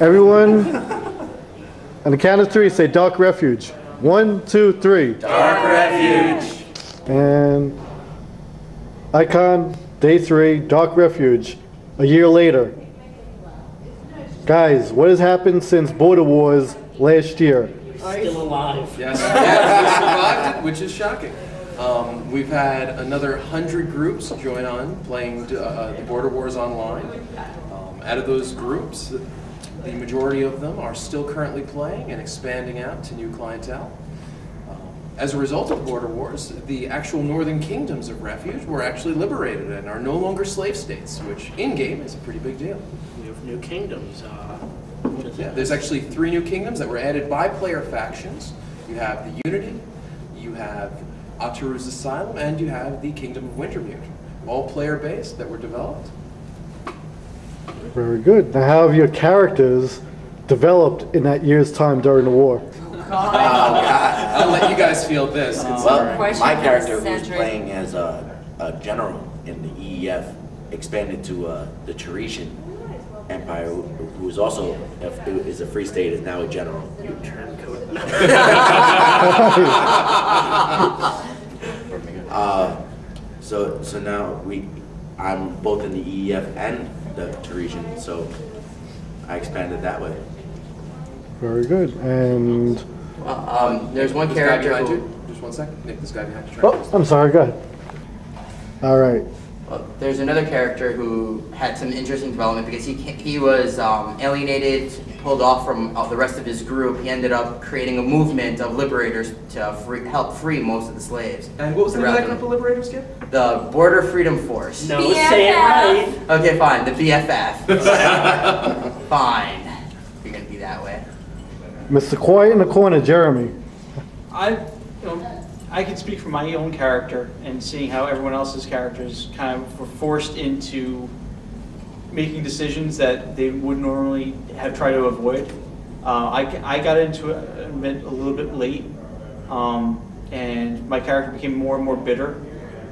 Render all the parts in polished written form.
Everyone, on the count of three, say Dark Refuge. 1, 2, 3. Dark Refuge. And icon, day 3, Dark Refuge. A year later. Guys, what has happened since Border Wars last year? Still alive. Yes, we survived it, which is shocking. We've had another 100 groups join on playing the Border Wars online. Out of those groups, the majority of them are still currently playing and expanding out to new clientele. As a result of Border Wars, the actual northern kingdoms of Refuge were actually liberated and are no longer slave states, which in-game is a pretty big deal. We have new kingdoms. Yeah, there's actually 3 new kingdoms that were added by player factions. You have the Unity, you have Ataru's Asylum, and you have the Kingdom of Wintermute. All player-based that were developed. Very good. Now, how have your characters developed in that year's time during the war? Oh, God. I'll let you guys feel this. Well, my character, who's playing as a general in the EEF, expanded to the Teresian Empire, who is also is a free state, is now a general. You turncoat. So now I'm both in the EEF and the Teresian, so I expanded that way. Very good. And there's one this character guy behind who, you. Just 1 second. Nick, this guy behind you. oh, I'm sorry. Go ahead. All right. there's another character who had some interesting development because he was alienated, pulled off from the rest of his group. He ended up creating a movement of liberators to help free most of the slaves. And what was the name of that group of liberators again? The Border Freedom Force. No, say it right. Okay, fine. The BFF. Fine. You're gonna be that way. Mr. Quiet in the corner, Jeremy. I can speak from my own character and seeing how everyone else's characters kind of were forced into making decisions that they would normally have tried to avoid. I got into it a little bit late, and my character became more and more bitter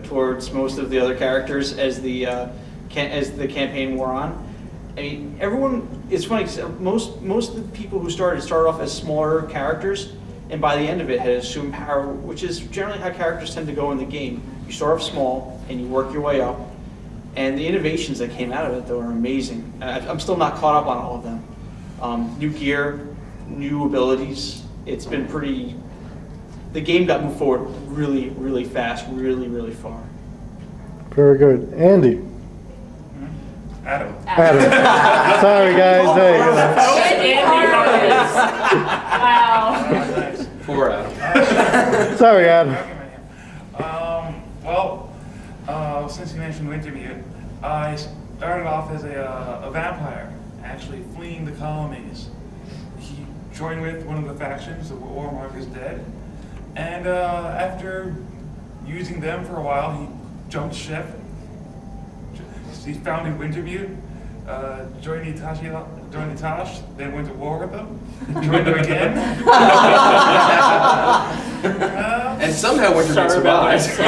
towards most of the other characters as the campaign wore on. I mean, everyone, it's funny, most of the people who started off as smaller characters, and by the end of it had assumed power, which is generally how characters tend to go in the game. You start off small and you work your way up, and the innovations that came out of it though are amazing. I'm still not caught up on all of them. New gear, new abilities. It's been pretty. The game got moved forward really, really fast, really, really far. Very good, Andy. Adam. Sorry, guys. There you go. Wow. Poor Adam. Sorry, Adam. Since you mentioned Wintermute, I started off as a vampire, actually fleeing the colonies. He joined with one of the factions, the Warmark is Dead, and after using them for a while, he jumped ship. He founded Wintermute, joined Itash, then went to war with them, joined them again. And somehow Wintermute survived.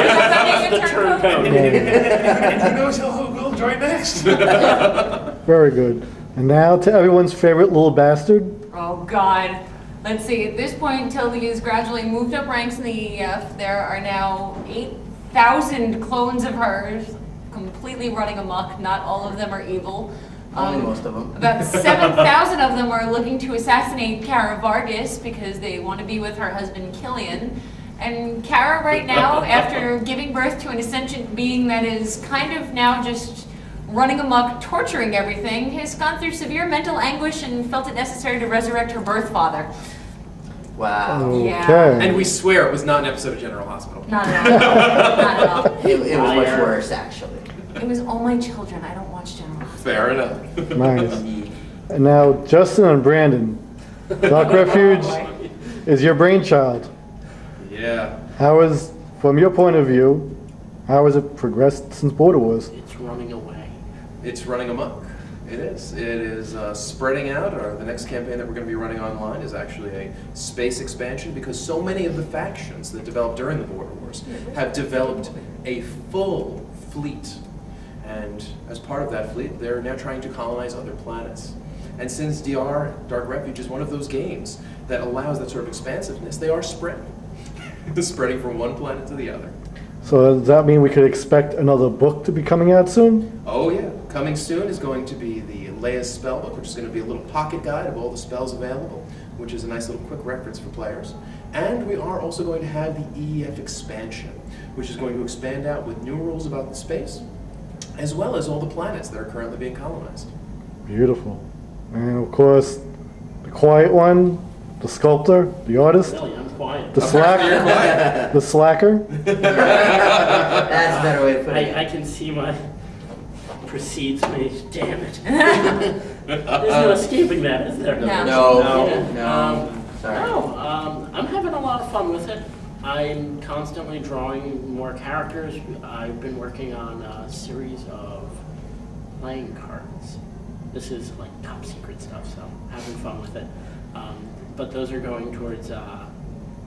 And he knows who will join next. Very good. And now to everyone's favorite little bastard. Oh God. Let's see, at this point, Tilly has gradually moved up ranks in the EF. There are now 8,000 clones of hers completely running amok. Not all of them are evil. Only most of them. About 7,000 of them are looking to assassinate Kara Vargas because they want to be with her husband Killian. And Kara right now, after giving birth to an ascendant being that is kind of now just running amok, torturing everything, has gone through severe mental anguish and felt it necessary to resurrect her birth father. Wow. Okay. Yeah. And we swear it was not an episode of General Hospital. Not at all. Not at all. It was much worse, actually. It was all my children. I don't watch General Hospital. Fair enough. Nice. And now Justin and Brandon. Dark Refuge is your brainchild. Yeah. How is, from your point of view, how has it progressed since Border Wars? It's running away. It's running amok. It is. It is spreading out. The next campaign that we're going to be running online is actually a space expansion because so many of the factions that developed during the Border Wars have developed a full fleet. And as part of that fleet, they're now trying to colonize other planets. And since DR, Dark Refuge, is one of those games that allows that sort of expansiveness, they are spreading. Spreading from one planet to the other. So does that mean we could expect another book to be coming out soon? Oh yeah, coming soon is going to be the Leia's Spellbook, which is going to be a little pocket guide of all the spells available, which is a nice little quick reference for players. And we are also going to have the EEF expansion, which is going to expand out with new rules about the space, as well as all the planets that are currently being colonized. Beautiful. And of course, the quiet one, the sculptor, the artist, Really, I'm quiet. the slacker, the slacker. That's a better way to put it. I can see my precedes me. Damn it. There's no escaping that, is there? No. No. Sorry. No, I'm having a lot of fun with it. I'm constantly drawing more characters. I've been working on a series of playing cards. This is like top secret stuff, so having fun with it. But those are going towards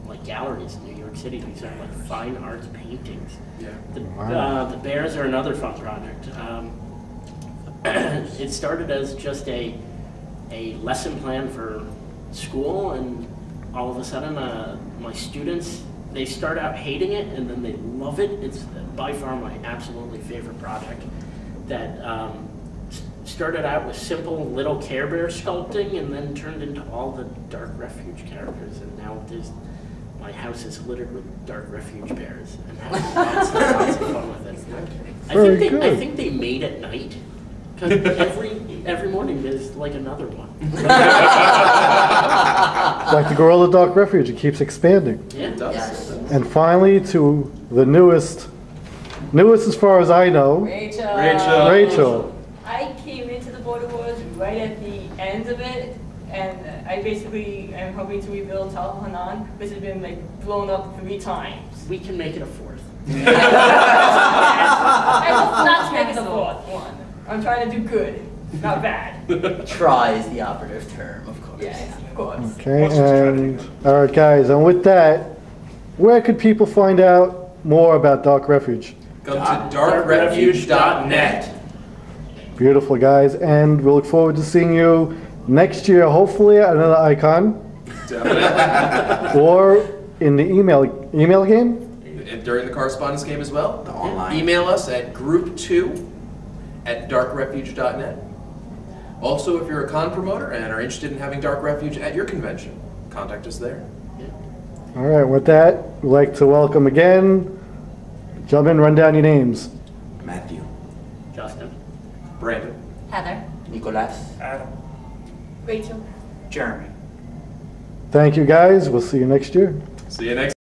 like galleries in New York City. These are like fine arts paintings. Yeah. The bears are another fun project. It started as just a lesson plan for school, and all of a sudden my students, they start out hating it and then they love it. It's by far my absolutely favorite project that started out with simple little Care Bear sculpting and then turned into all the Dark Refuge characters, and now my house is littered with Dark Refuge bears and having lots and lots of fun with it. I think they mate at night, because every morning there's like another one. Like the gorilla Dark Refuge, it keeps expanding. Yeah, it does. Yes. And finally, to the newest as far as I know, Rachel. I came into the Border Wars right at the end of it, and I basically am hoping to rebuild Tal Hanan, which has been like blown up 3 times. We can make it a 4th. I will not make it the 4th one. I'm trying to do good, not bad. Try is the operative term, of course. Yes, of course. Okay, and all right, guys, and with that, where could people find out more about Dark Refuge? Come to darkrefuge.net. Beautiful, guys, and we look forward to seeing you next year, hopefully at another icon. Definitely. Or in the email game. And during the correspondence game as well. The online. Email us at group2@darkrefuge.net. Also, if you're a con promoter and are interested in having Dark Refuge at your convention, contact us there. All right, with that, we'd like to welcome again. Gentlemen, run down your names. Matthew. Justin. Brandon. Heather. Nicolas. Adam. Rachel. Jeremy. Thank you, guys. We'll see you next year. See you next